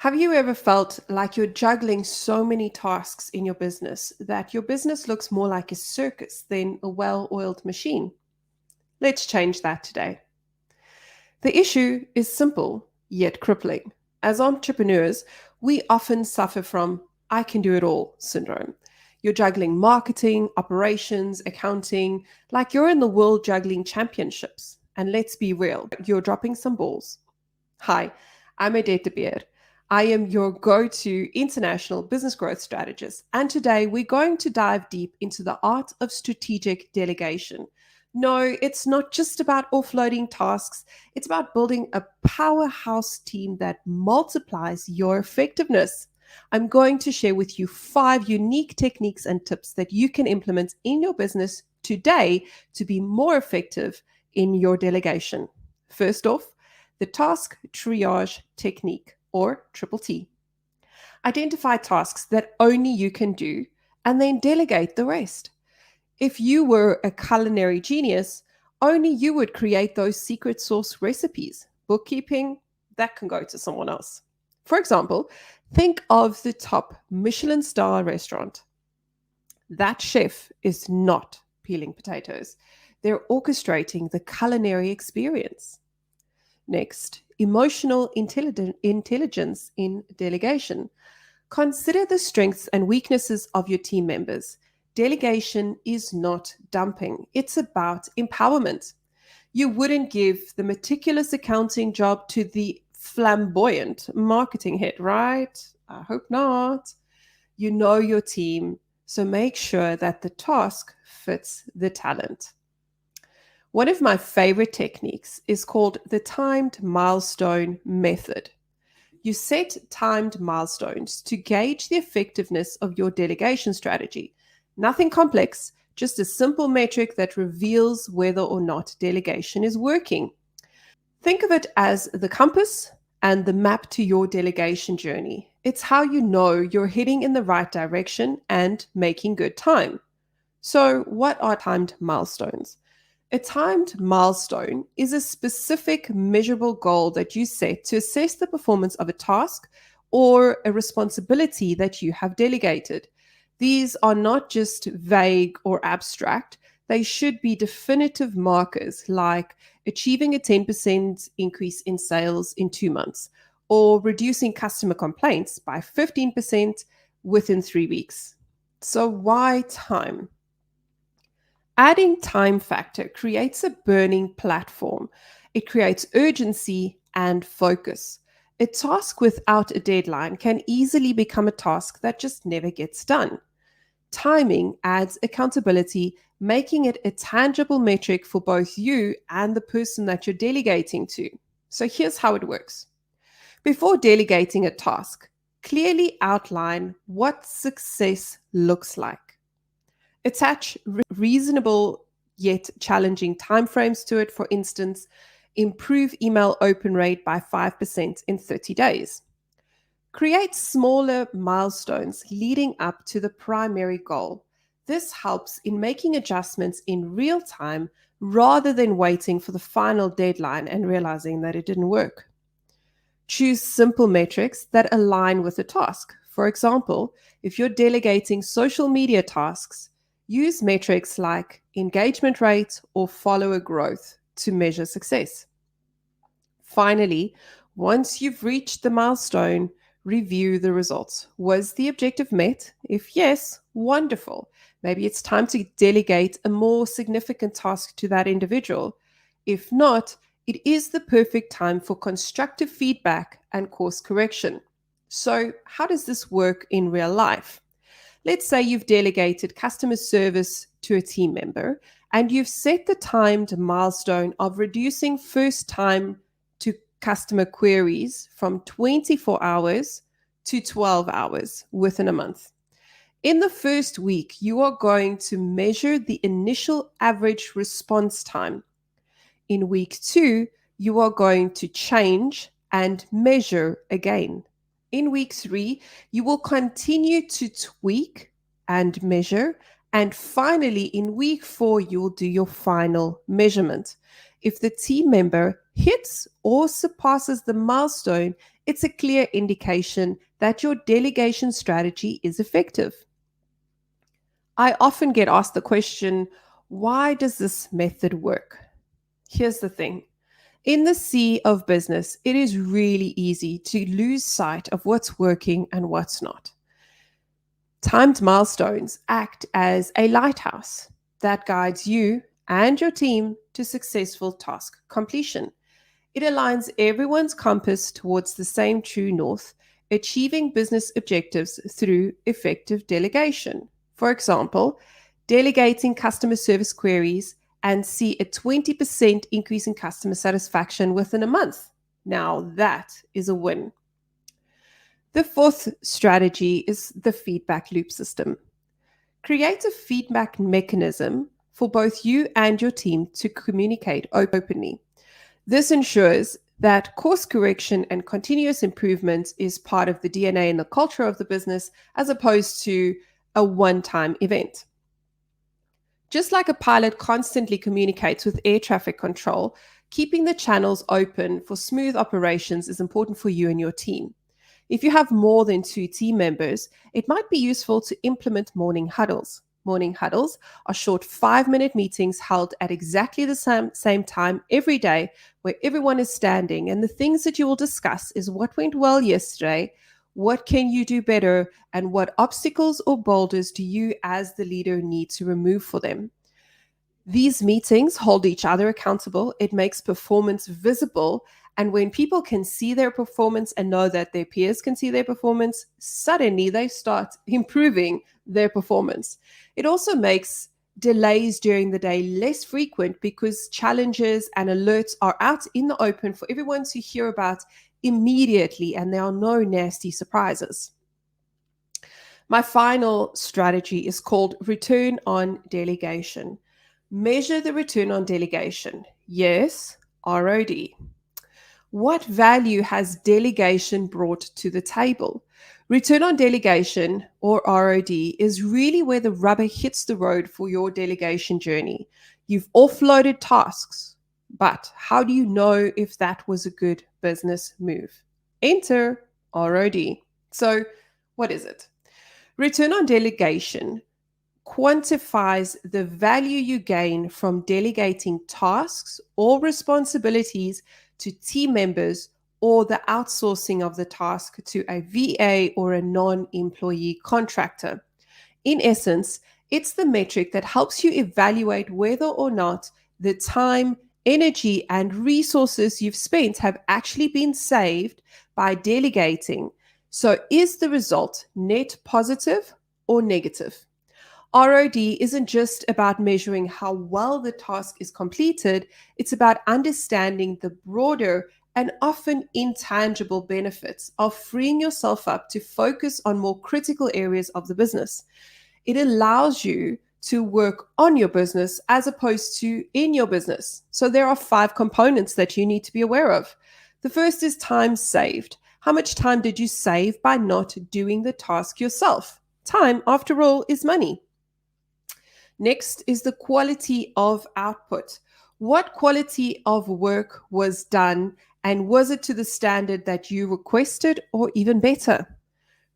Have you ever felt like you're juggling so many tasks in your business that your business looks more like a circus than a well oiled machine? Let's change that today. The issue is simple yet crippling. As entrepreneurs, we often suffer from I can do it all syndrome. You're juggling marketing, operations, accounting, like you're in the world juggling championships. And let's be real, you're dropping some balls. Hi, I'm Odette. I am your go to international business growth strategist. And today we're going to dive deep into the art of strategic delegation. No, it's not just about offloading tasks, it's about building a powerhouse team that multiplies your effectiveness. I'm going to share with you 5 unique techniques and tips that you can implement in your business today to be more effective in your delegation. First off, the task triage technique, or triple T. Identify tasks that only you can do and then delegate the rest. If you were a culinary genius, only you would create those secret sauce recipes. Bookkeeping, that can go to someone else. For example, think of the top Michelin star restaurant. That chef is not peeling potatoes. They're orchestrating the culinary experience. Next, emotional intelligence in delegation. Consider the strengths and weaknesses of your team members. Delegation is not dumping, it's about empowerment. You wouldn't give the meticulous accounting job to the flamboyant marketing head, right? I hope not. You know your team, so make sure that the task fits the talent. One of my favorite techniques is called the timed milestone method. You set timed milestones to gauge the effectiveness of your delegation strategy. Nothing complex, just a simple metric that reveals whether or not delegation is working. Think of it as the compass and the map to your delegation journey. It's how you know you're heading in the right direction and making good time. So, what are timed milestones? A timed milestone is a specific measurable goal that you set to assess the performance of a task or a responsibility that you have delegated. These are not just vague or abstract, they should be definitive markers like achieving a 10% increase in sales in 2 months or reducing customer complaints by 15% within 3 weeks. So, why time? Adding time factor creates a burning platform. It creates urgency and focus. A task without a deadline can easily become a task that just never gets done. Timing adds accountability, making it a tangible metric for both you and the person that you're delegating to. So here's how it works. Before delegating a task, clearly outline what success looks like. Attach reasonable yet challenging timeframes to it. For instance, improve email open rate by 5% in 30 days. Create smaller milestones leading up to the primary goal. This helps in making adjustments in real time rather than waiting for the final deadline and realizing that it didn't work. Choose simple metrics that align with the task. For example, if you're delegating social media tasks, use metrics like engagement rate or follower growth to measure success. Finally, once you've reached the milestone, review the results. Was the objective met? If yes, wonderful. Maybe it's time to delegate a more significant task to that individual. If not, it is the perfect time for constructive feedback and course correction. So, how does this work in real life? Let's say you've delegated customer service to a team member and you've set the timed milestone of reducing first time to customer queries from 24 hours to 12 hours within a month. In the first week, you are going to measure the initial average response time. In week 2, you are going to change and measure again. In week 3, you will continue to tweak and measure. And finally, in week 4, you will do your final measurement. If the team member hits or surpasses the milestone It's a clear indication that your delegation strategy is effective. I often get asked the question, why does this method work? Here's the thing. In the sea of business, it is really easy to lose sight of what's working and what's not. Timed milestones act as a lighthouse that guides you and your team to successful task completion. It aligns everyone's compass towards the same true north, achieving business objectives through effective delegation. For example, delegating customer service queries and see a 20% increase in customer satisfaction within a month. Now, that is a win. The fourth strategy is the feedback loop system. Create a feedback mechanism for both you and your team to communicate openly. This ensures that course correction and continuous improvement is part of the DNA and the culture of the business, as opposed to a one-time event. Just like a pilot constantly communicates with air traffic control, keeping the channels open for smooth operations is important for you and your team. If you have more than 2 team members, it might be useful to implement morning huddles. Morning huddles are short 5-minute meetings held at exactly the same time every day, where everyone is standing, and the things that you will discuss is what went well yesterday, what can you do better, and what obstacles or boulders do you as the leader need to remove for them. These meetings hold each other accountable. It makes performance visible. And when people can see their performance and know that their peers can see their performance, suddenly they start improving their performance. It also makes delays during the day less frequent because challenges and alerts are out in the open for everyone to hear about immediately, and there are no nasty surprises. My final strategy is called return on delegation. Measure the return on delegation. Yes, ROD. What value has delegation brought to the table? Return on delegation, or ROD, is really where the rubber hits the road for your delegation journey. You've offloaded tasks, but how do you know if that was a good business move? Enter ROD. So, what is it? Return on delegation quantifies the value you gain from delegating tasks or responsibilities to team members, or the outsourcing of the task to a VA or a non-employee contractor. In essence, it's the metric that helps you evaluate whether or not the time, energy, and resources you've spent have actually been saved by delegating. So, is the result net positive or negative? ROD isn't just about measuring how well the task is completed, it's about understanding the broader and often intangible benefits of freeing yourself up to focus on more critical areas of the business. It allows you to work on your business as opposed to in your business. So there are 5 components that you need to be aware of. The first is time saved. How much time did you save by not doing the task yourself? Time, after all, is money. Next is the quality of output. What quality of work was done, and was it to the standard that you requested or even better?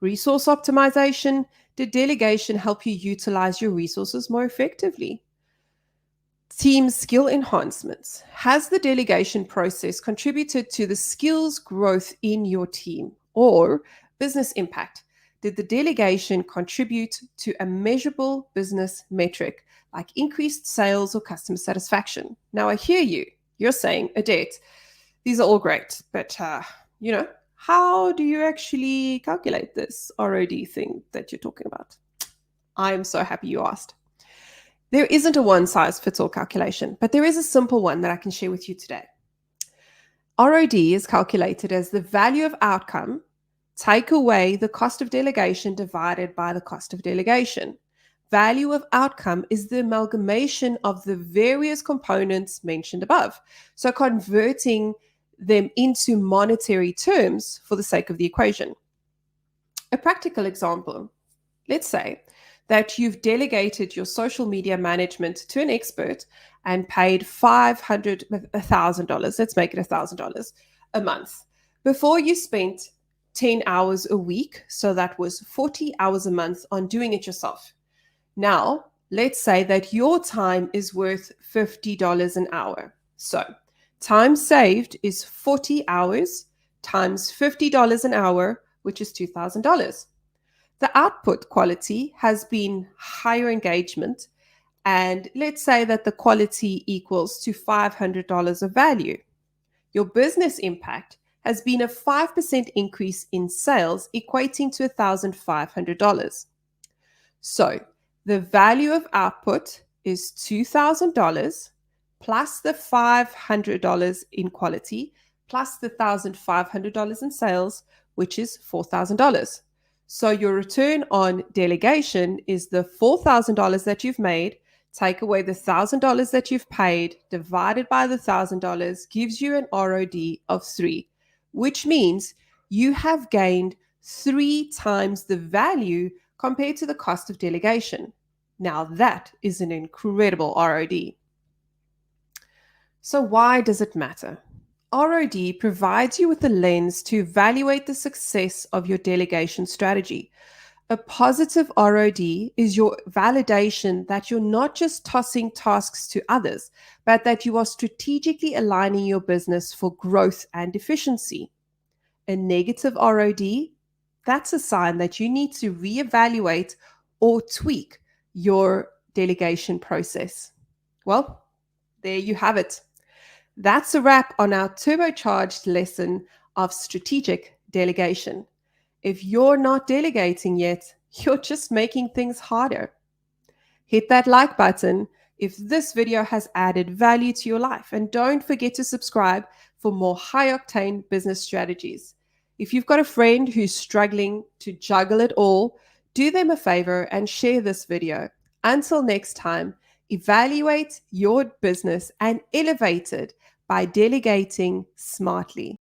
Resource optimization. Did delegation help you utilize your resources more effectively? Team skill enhancements. Has the delegation process contributed to the skills growth in your team? Or business impact. Did the delegation contribute to a measurable business metric like increased sales or customer satisfaction? Now, I hear you. You're saying, Odette, these are all great, but how do you actually calculate this ROD thing that you're talking about? I am so happy you asked. There isn't a one-size-fits-all calculation, but there is a simple one that I can share with you today. ROD is calculated as the value of outcome, take away the cost of delegation divided by the cost of delegation. Value of outcome is the amalgamation of the various components mentioned above. So converting them into monetary terms for the sake of the equation. A practical example, let's say that you've delegated your social media management to an expert and paid $1,000, let's make it $1,000 a month. Before you spent 10 hours a week, so that was 40 hours a month on doing it yourself. Now, let's say that your time is worth $50 an hour. So, time saved is 40 hours times $50 an hour, which is $2,000. The output quality has been higher engagement, and let's say that the quality equals to $500 of value. Your business impact has been a 5% increase in sales, equating to $1,500. So the value of output is $2,000 plus the $500 in quality plus the $1,500 in sales, which is $4,000. So your return on delegation is the $4,000 that you've made, take away the $1,000 that you've paid, divided by the $1,000 gives you an ROD of 3, which means you have gained 3 times the value compared to the cost of delegation. Now that is an incredible ROD. So why does it matter? ROD provides you with a lens to evaluate the success of your delegation strategy. A positive ROD is your validation that you're not just tossing tasks to others, but that you are strategically aligning your business for growth and efficiency. A negative ROD, that's a sign that you need to reevaluate or tweak your delegation process. Well, there you have it. That's a wrap on our turbocharged lesson of strategic delegation. If you're not delegating yet, you're just making things harder. Hit that like button if this video has added value to your life, and don't forget to subscribe for more high-octane business strategies. If you've got a friend who's struggling to juggle it all, do them a favor and share this video. Until next time, evaluate your business and elevate it by delegating smartly.